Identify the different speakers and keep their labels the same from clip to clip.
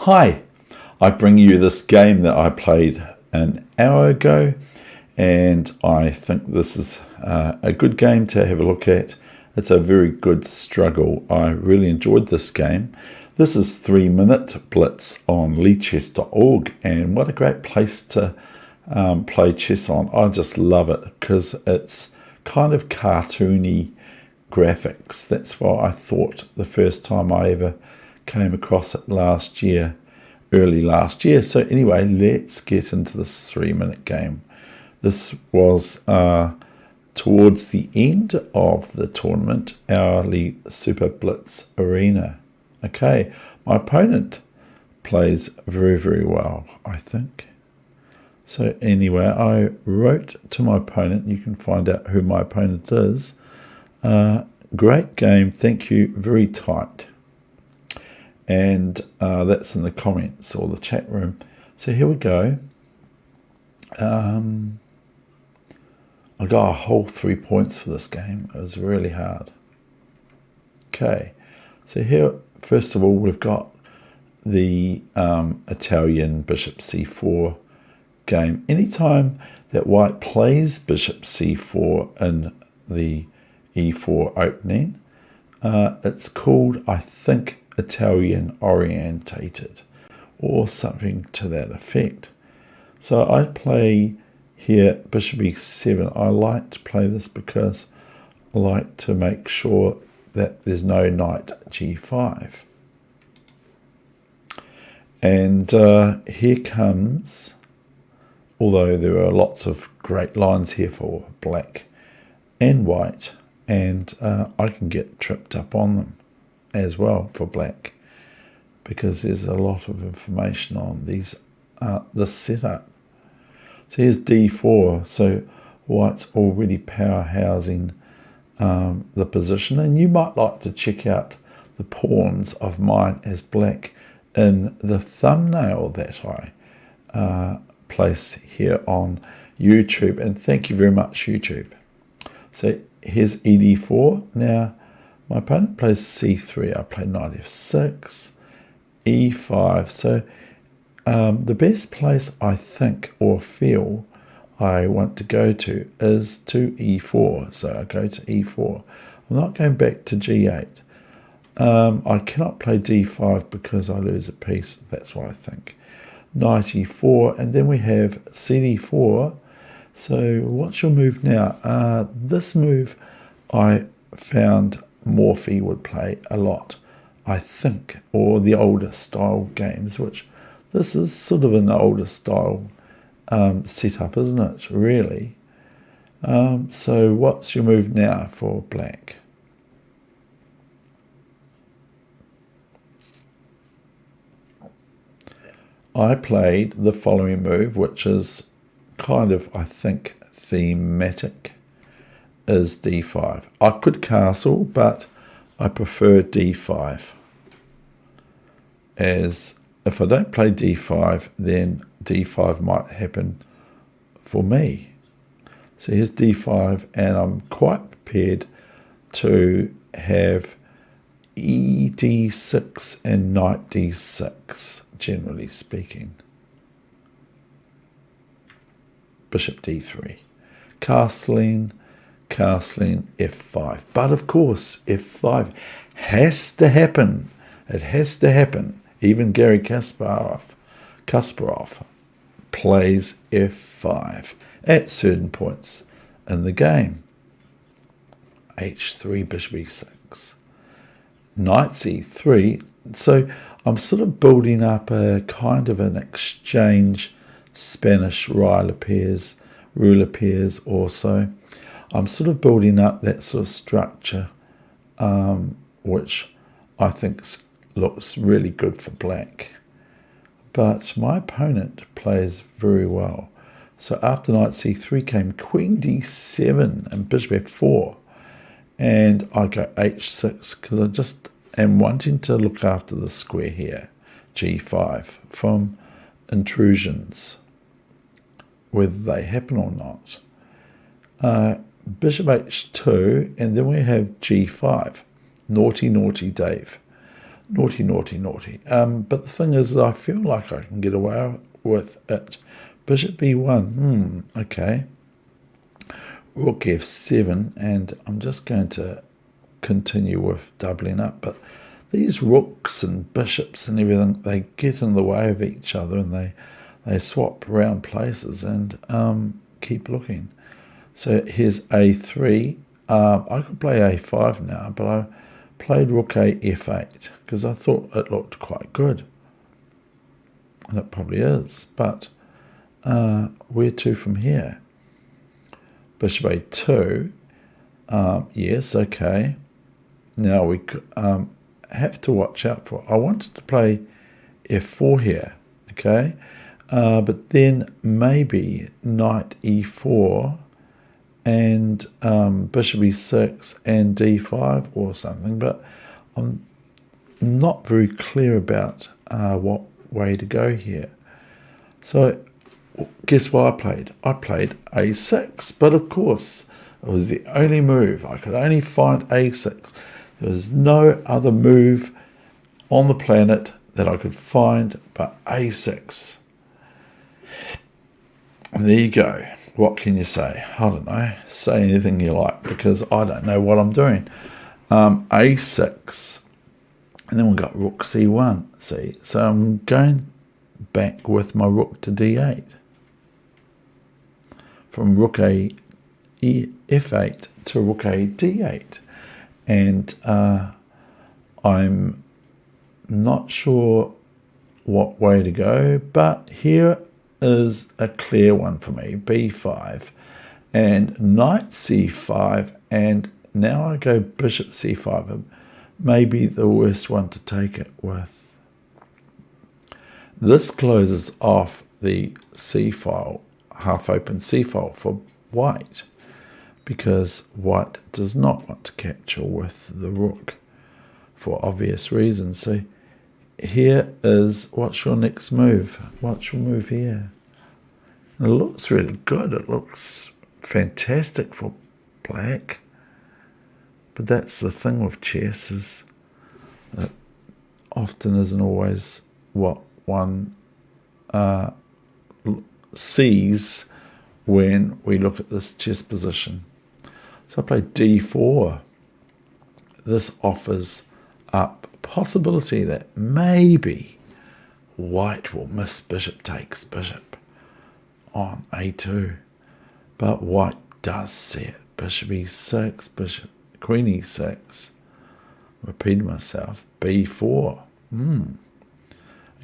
Speaker 1: Hi, I bring you this game that I played an hour ago, and I think this is a good game to have a look at. It's a very good struggle. I really enjoyed this game. This is 3-Minute Blitz on leadchess.org, and what a great place to play chess on. I just love it because it's kind of cartoony graphics. That's what I thought the first time I ever came across it early last year. So anyway, let's get into this 3-minute game. This was towards the end of the tournament, our Super Blitz Arena. Okay, my opponent plays very, very well, I think. So anyway, I wrote to my opponent. You can find out who my opponent is. Great game, thank you, very tight. And that's in the comments or the chat room. So here we go. I got a whole 3 points for this game. It was really hard. Okay, so here, first of all, we've got the Italian bishop c4 game. Anytime that white plays bishop c4 in the e4 opening, it's called, I think, Italian orientated or something to that effect. So I play here bishop e7. I like to play this because I like to make sure that there's no knight g5. And here comes, although there are lots of great lines here for black and white, and I can get tripped up on them as well for black, because there's a lot of information on this setup. So here's d4, so white's already powerhousing the position, and you might like to check out the pawns of mine as black in the thumbnail that I place here on YouTube, and thank you very much, YouTube. So here's ed4. Now my opponent plays c3, I play knight f6, e5. So the best place I think or feel I want to go to is to e4. So I go to e4. I'm not going back to g8. I cannot play d5 because I lose a piece. That's what I think. Knight e4, and then we have cd4. So what's your move now? This move I found Morphy would play a lot, I think, or the older style games, which this is sort of an older style setup, isn't it, really? So what's your move now for black? I played the following move, which is kind of, I think, thematic, is d5. I could castle, but I prefer d5, as if I don't play d5, then d5 might happen for me. So here's d5, and I'm quite prepared to have ed6 and knight d6, generally speaking. Bishop d3, castling f5. But of course, f5 has to happen. It has to happen. Even Gary Kasparov plays f5 at certain points in the game. h3, bishop e6, knight c3. So I'm sort of building up a kind of an exchange Spanish ruler pairs also. I'm sort of building up that sort of structure, which I think looks really good for black. But my opponent plays very well. So after knight c3 came queen d7 and bishop f4. And I go h6 because I just am wanting to look after the square here, g5, from intrusions, whether they happen or not. Bishop h2, and then we have g5. Naughty, naughty Dave. naughty, naughty, naughty. But the thing is, I feel like I can get away with it. Bishop b1, okay. Rook f7, and I'm just going to continue with doubling up. But these rooks and bishops and everything, they get in the way of each other, and they swap around places, and keep looking. So here's a3. I could play a5 now, but I played rook a f8 because I thought it looked quite good. And it probably is, but where to from here? Bishop a2. Yes, okay. Now we have to watch out for. I wanted to play f4 here, okay, but then maybe knight e4 and bishop e6 and d5 or something. But I'm not very clear about what way to go here. So guess what I played? I played a6, but of course it was the only move. I could only find a6. There was no other move on the planet that I could find but a6. And there you go. What can you say? I don't know. Say anything you like, because I don't know what I'm doing. A6. And then we've got rook c1. See? So I'm going back with my rook to d8. From rook a f8 to rook a d8. And I'm not sure what way to go, but here is a clear one for me, b5 and knight c5, and now I go bishop c5, maybe the worst one to take it with. This closes off the c-file, half open c-file for white, because white does not want to capture with the rook for obvious reasons. So here is, what's your next move? What's your move here? It looks really good. It looks fantastic for black. But that's the thing with chess, is that often isn't always what one sees when we look at this chess position. So I played d4. This offers up a possibility that maybe white will miss bishop takes bishop on a2. But white does see it. Bishop e6, bishop, queen e6. Repeating myself. b4.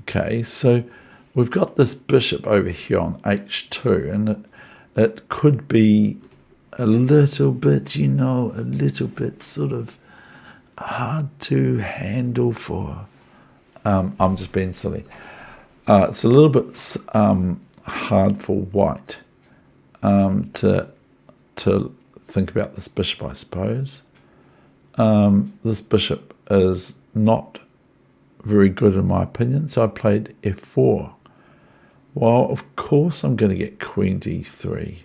Speaker 1: Okay, so we've got this bishop over here on h2, and it could be a little bit, a little bit sort of hard to handle for. I'm just being silly. It's a little bit hard for white to think about this bishop, I suppose. This bishop is not very good in my opinion, so I played f4. Well, of course I'm going to get queen d3.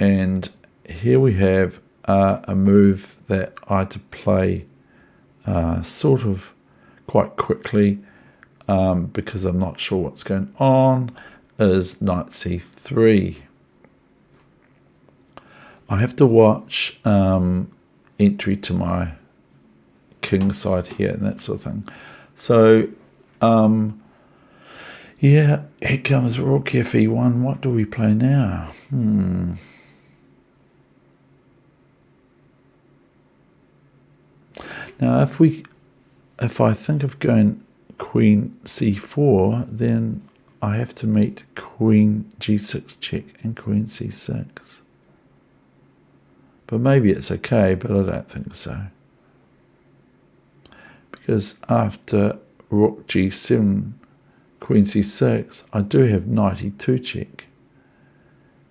Speaker 1: And here we have a move that I had to play sort of quite quickly because I'm not sure what's going on, is knight c3. I have to watch entry to my king side here and that sort of thing. So, yeah, here comes rook fe1. What do we play now? Now, if I think of going queen c4, then I have to meet queen g6 check and queen c6. But maybe it's okay, but I don't think so. Because after rook g7, queen c6, I do have knight e2 check.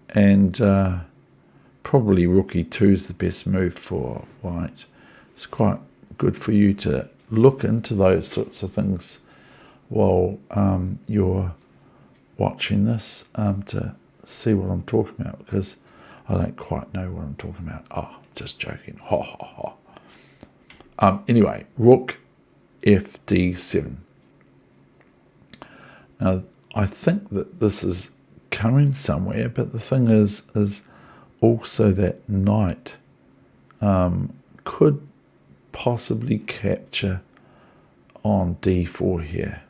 Speaker 1: And probably rook e2 is the best move for white. It's quite good for you to look into those sorts of things while you're watching this to see what I'm talking about, because I don't quite know what I'm talking about. Oh, just joking. Ha ha ha. Anyway, rook fd7. Now, I think that this is coming somewhere, but the thing is also that knight could possibly capture on d4 here.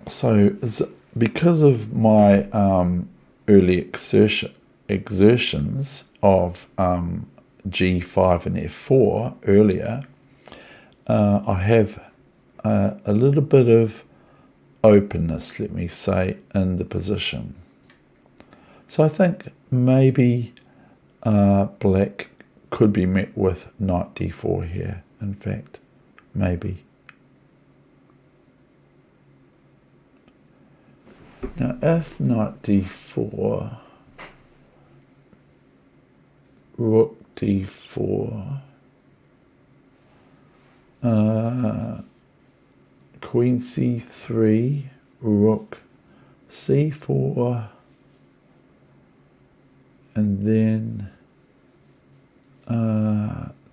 Speaker 1: So because of my early exertions of g5 and f4 earlier, I have a little bit of openness, let me say, in the position. So I think maybe black could be met with knight d4 here, in fact, maybe. Now if knight d4, rook d4, queen c3, rook c4, and then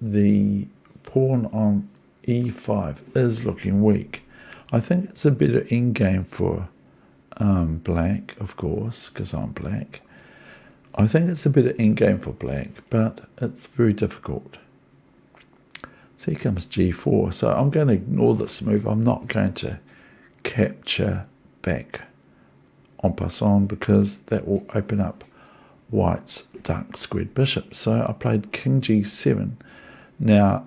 Speaker 1: the pawn on e5 is looking weak. I think it's a better endgame for black, of course, because I'm black. I think it's a better endgame for black, but it's very difficult. So here comes g4. So I'm going to ignore this move. I'm not going to capture back en passant because that will open up white's dark squared bishop. So I played king g7, now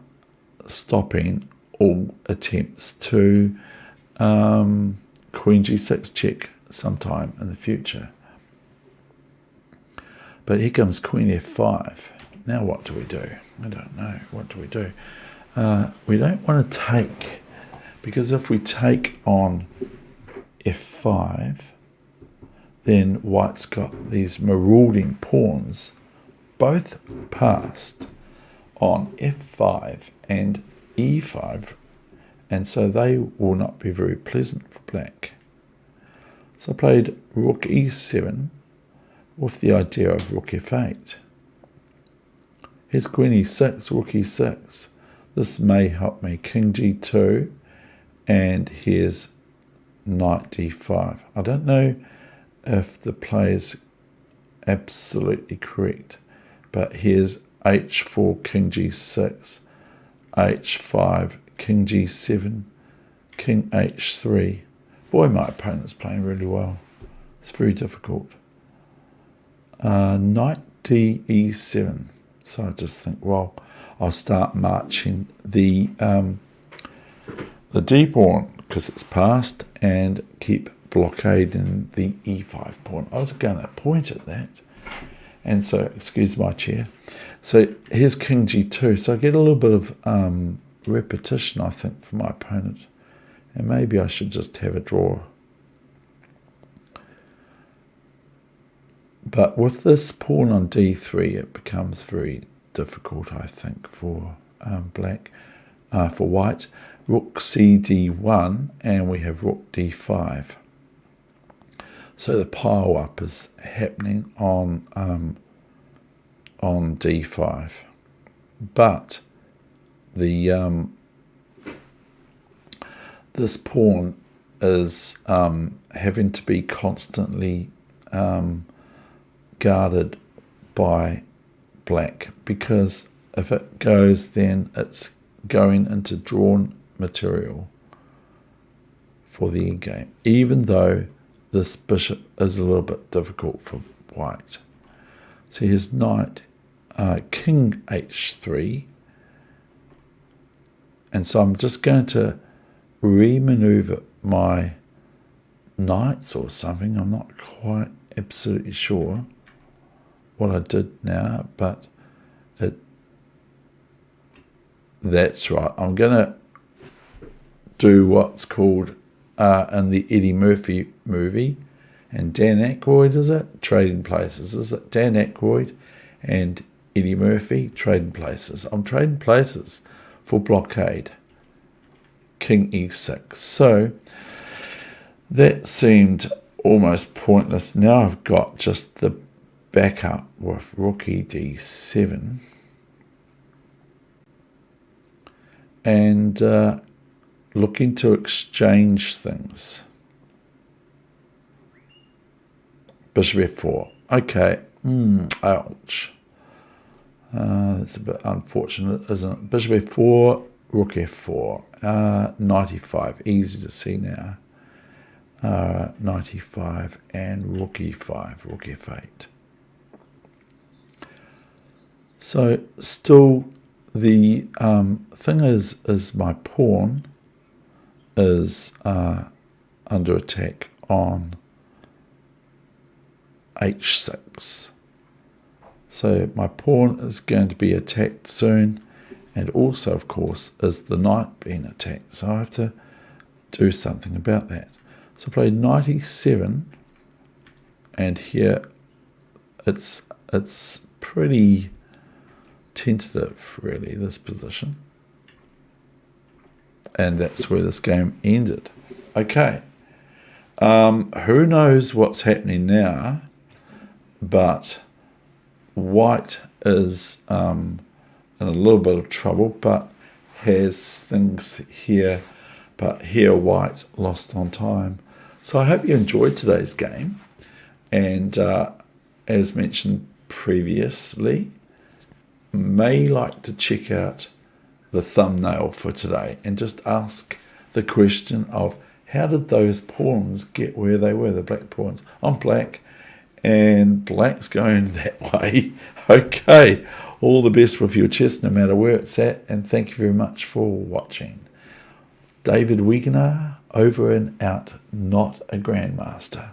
Speaker 1: stopping all attempts to queen g6 check sometime in the future. But here comes queen f5. Now what do we do? I don't know. What do we do? We don't want to take, because if we take on f5, then white's got these marauding pawns, both passed on f5 and e5, and so they will not be very pleasant for black. So I played rook e7 with the idea of rook f8. Here's queen e6, rook e6. This may help me. King g2, and here's knight d5. I don't know if the play is absolutely correct, but here's h4, king g6, h5, king g7, king h3. Boy, my opponent's playing really well. It's very difficult. Knight d e7. So I just think, well, I'll start marching the d pawn because it's passed, and keep blockading the e5 pawn. I was going to point at that, and so excuse my chair. So here's king g2. So I get a little bit of repetition, I think, from my opponent, and maybe I should just have a draw. But with this pawn on d3, it becomes very difficult, I think, for black, for white. Rook cd1, and we have rook d5. So the pile up is happening on d5, but the this pawn is having to be constantly guarded by black, because if it goes, then it's going into drawn material for the endgame, even though this bishop is a little bit difficult for white. So here's knight, king h3, and so I'm just going to remaneuver my knights or something. I'm not quite absolutely sure what I did now, but that's right. I'm going to do what's called in the Eddie Murphy movie, and Dan Aykroyd, is it? Trading Places. Is it Dan Aykroyd and Eddie Murphy? Trading Places. I'm trading places for blockade. King e6. So that seemed almost pointless. Now I've got just the backup with rookie d7 and looking to exchange things. Bishop f4. Okay. Ouch. That's a bit unfortunate, isn't it? Bishop f4, rook f4. 95. Easy to see now. 95 and rook e5, rook f8. So still the thing is my pawn is under attack on h6. So my pawn is going to be attacked soon, and also of course is the knight being attacked. So I have to do something about that. So I play knight e7, and here it's pretty tentative really, this position. And that's where this game ended. Okay. Who knows what's happening now, but white is in a little bit of trouble, but has things here, but here white lost on time. So I hope you enjoyed today's game, and as mentioned previously, may like to check out the thumbnail for today and just ask the question of how did those pawns get where they were, the black pawns. I'm black and black's going that way. Okay, all the best with your chess no matter where it's at, and thank you very much for watching. David Wegener, over and out, not a grandmaster.